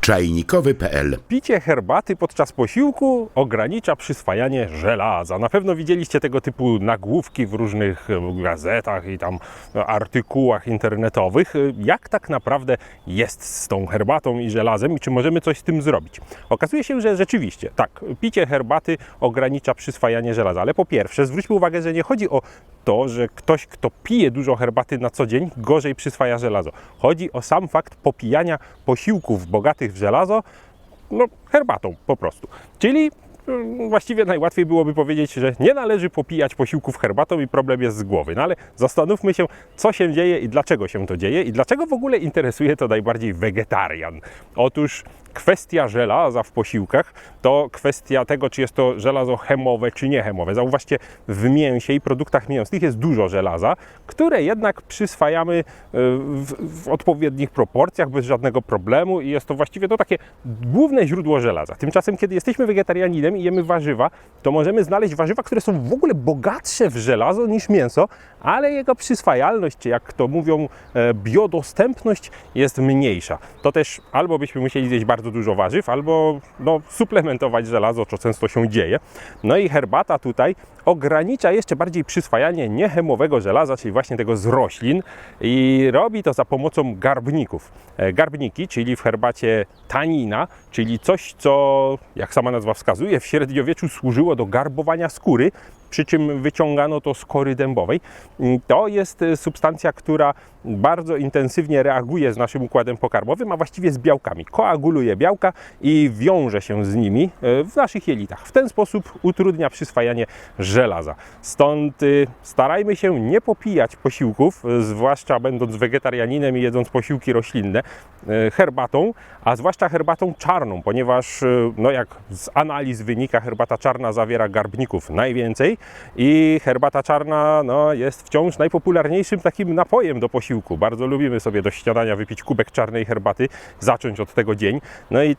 Czajnikowy.pl. Picie herbaty podczas posiłku ogranicza przyswajanie żelaza. Na pewno widzieliście tego typu nagłówki w różnych gazetach i tam artykułach internetowych. Jak tak naprawdę jest z tą herbatą i żelazem i czy możemy coś z tym zrobić? Okazuje się, że rzeczywiście, tak, picie herbaty ogranicza przyswajanie żelaza. Ale po pierwsze, zwróćmy uwagę, że nie chodzi o to, że ktoś, kto pije dużo herbaty na co dzień, gorzej przyswaja żelazo. Chodzi o sam fakt popijania posiłków bogatych w żelazo, no herbatą po prostu. Czyli właściwie najłatwiej byłoby powiedzieć, że nie należy popijać posiłków herbatą i problem jest z głowy. No ale zastanówmy się, co się dzieje i dlaczego się to dzieje i dlaczego w ogóle interesuje to najbardziej wegetarian. Otóż kwestia żelaza w posiłkach to kwestia tego, czy jest to żelazo chemowe, czy niechemowe. Zauważcie, w mięsie i produktach mięsnych jest dużo żelaza, które jednak przyswajamy w odpowiednich proporcjach, bez żadnego problemu i jest to właściwie to takie główne źródło żelaza. Tymczasem, kiedy jesteśmy wegetarianinem i jemy warzywa, to możemy znaleźć warzywa, które są w ogóle bogatsze w żelazo niż mięso, ale jego przyswajalność, czy jak to mówią, biodostępność jest mniejsza. To też albo byśmy musieli zjeść bardzo dużo warzyw, albo suplementować żelazo, co często się dzieje. No i herbata tutaj ogranicza jeszcze bardziej przyswajanie niechemowego żelaza, czyli właśnie tego z roślin i robi to za pomocą garbników. Garbniki, czyli w herbacie tanina, czyli coś, co, jak sama nazwa wskazuje, w średniowieczu służyło do garbowania skóry, przy czym wyciągano to z kory dębowej. To jest substancja, która bardzo intensywnie reaguje z naszym układem pokarmowym, a właściwie z białkami. Koaguluje białka i wiąże się z nimi w naszych jelitach. W ten sposób utrudnia przyswajanie żelaza. Stąd starajmy się nie popijać posiłków, zwłaszcza będąc wegetarianinem i jedząc posiłki roślinne, herbatą, a zwłaszcza herbatą czarną, ponieważ jak z analiz wynika, herbata czarna zawiera garbników najwięcej i herbata czarna jest wciąż najpopularniejszym takim napojem do posiłku. Bardzo lubimy sobie do śniadania wypić kubek czarnej herbaty, zacząć od tego dzień. No i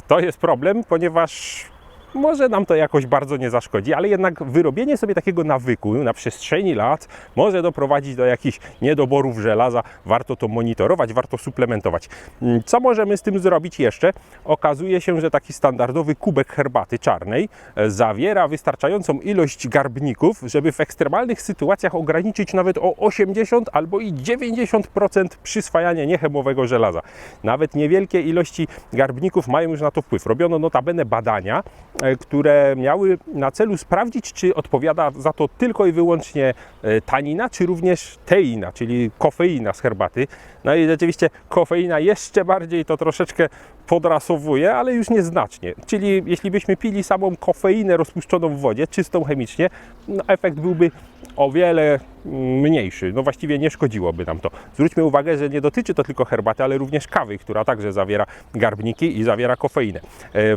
to jest problem, ponieważ może nam to jakoś bardzo nie zaszkodzi, ale jednak wyrobienie sobie takiego nawyku na przestrzeni lat może doprowadzić do jakichś niedoborów żelaza. Warto to monitorować, warto suplementować. Co możemy z tym zrobić jeszcze? Okazuje się, że taki standardowy kubek herbaty czarnej zawiera wystarczającą ilość garbników, żeby w ekstremalnych sytuacjach ograniczyć nawet o 80 albo i 90% przyswajania niechemowego żelaza. Nawet niewielkie ilości garbników mają już na to wpływ. Robiono notabene badania, które miały na celu sprawdzić, czy odpowiada za to tylko i wyłącznie tanina, czy również teina, czyli kofeina z herbaty. No i rzeczywiście kofeina jeszcze bardziej to troszeczkę podrasowuje, ale już nieznacznie. Czyli jeśli byśmy pili samą kofeinę rozpuszczoną w wodzie, czystą chemicznie, efekt byłby o wiele mniejszy. Właściwie nie szkodziłoby nam to. Zwróćmy uwagę, że nie dotyczy to tylko herbaty, ale również kawy, która także zawiera garbniki i zawiera kofeinę.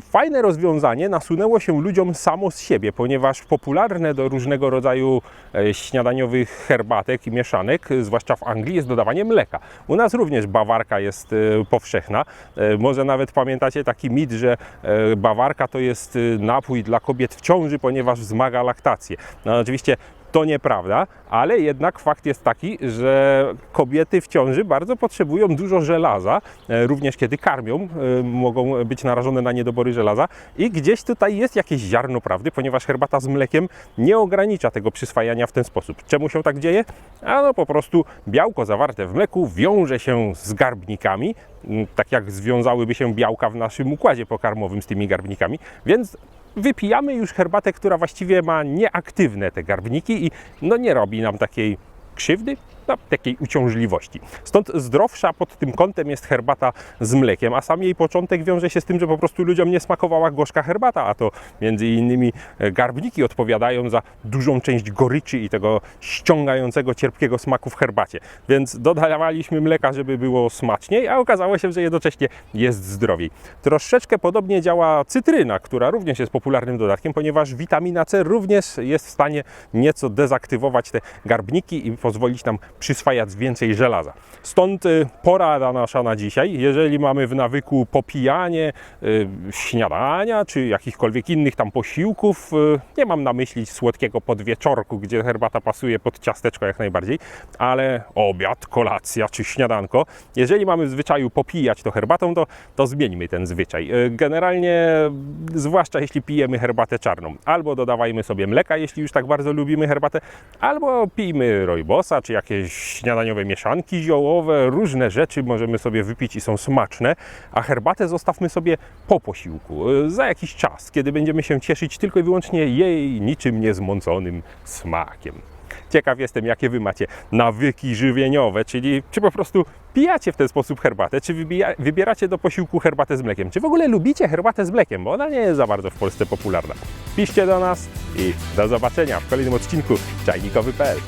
Fajne rozwiązanie nasunęło się ludziom samo z siebie, ponieważ popularne do różnego rodzaju śniadaniowych herbatek i mieszanek, zwłaszcza w Anglii, jest dodawanie mleka. U nas również bawarka jest powszechna. Może nawet pamiętacie taki mit, że bawarka to jest napój dla kobiet w ciąży, ponieważ wzmaga laktację. Oczywiście to nieprawda, ale jednak fakt jest taki, że kobiety w ciąży bardzo potrzebują dużo żelaza, również kiedy karmią, mogą być narażone na niedobory żelaza i gdzieś tutaj jest jakieś ziarno prawdy, ponieważ herbata z mlekiem nie ogranicza tego przyswajania w ten sposób. Czemu się tak dzieje? Po prostu białko zawarte w mleku wiąże się z garbnikami, tak jak związałyby się białka w naszym układzie pokarmowym z tymi garbnikami, więc wypijamy już herbatę, która właściwie ma nieaktywne te garbniki i nie robi nam takiej krzywdy, takiej uciążliwości. Stąd zdrowsza pod tym kątem jest herbata z mlekiem, a sam jej początek wiąże się z tym, że po prostu ludziom nie smakowała gorzka herbata, a to między innymi garbniki odpowiadają za dużą część goryczy i tego ściągającego, cierpkiego smaku w herbacie. Więc dodawaliśmy mleka, żeby było smaczniej, a okazało się, że jednocześnie jest zdrowiej. Troszeczkę podobnie działa cytryna, która również jest popularnym dodatkiem, ponieważ witamina C również jest w stanie nieco dezaktywować te garbniki i pozwolić nam przyswajać więcej żelaza. Stąd porada nasza na dzisiaj. Jeżeli mamy w nawyku popijanie śniadania czy jakichkolwiek innych tam posiłków, nie mam na myśli słodkiego podwieczorku, gdzie herbata pasuje pod ciasteczko jak najbardziej, ale obiad, kolacja czy śniadanko. Jeżeli mamy w zwyczaju popijać to herbatą, to zmieńmy ten zwyczaj. Generalnie, zwłaszcza jeśli pijemy herbatę czarną, albo dodawajmy sobie mleka, jeśli już tak bardzo lubimy herbatę, albo pijmy rooibosa, czy jakieś śniadaniowe mieszanki ziołowe, różne rzeczy możemy sobie wypić i są smaczne, a herbatę zostawmy sobie po posiłku, za jakiś czas, kiedy będziemy się cieszyć tylko i wyłącznie jej niczym niezmąconym smakiem. Ciekaw jestem, jakie Wy macie nawyki żywieniowe, czyli czy po prostu pijacie w ten sposób herbatę, czy wybieracie do posiłku herbatę z mlekiem, czy w ogóle lubicie herbatę z mlekiem, bo ona nie jest za bardzo w Polsce popularna. Piszcie do nas i do zobaczenia w kolejnym odcinku czajnikowy.pl.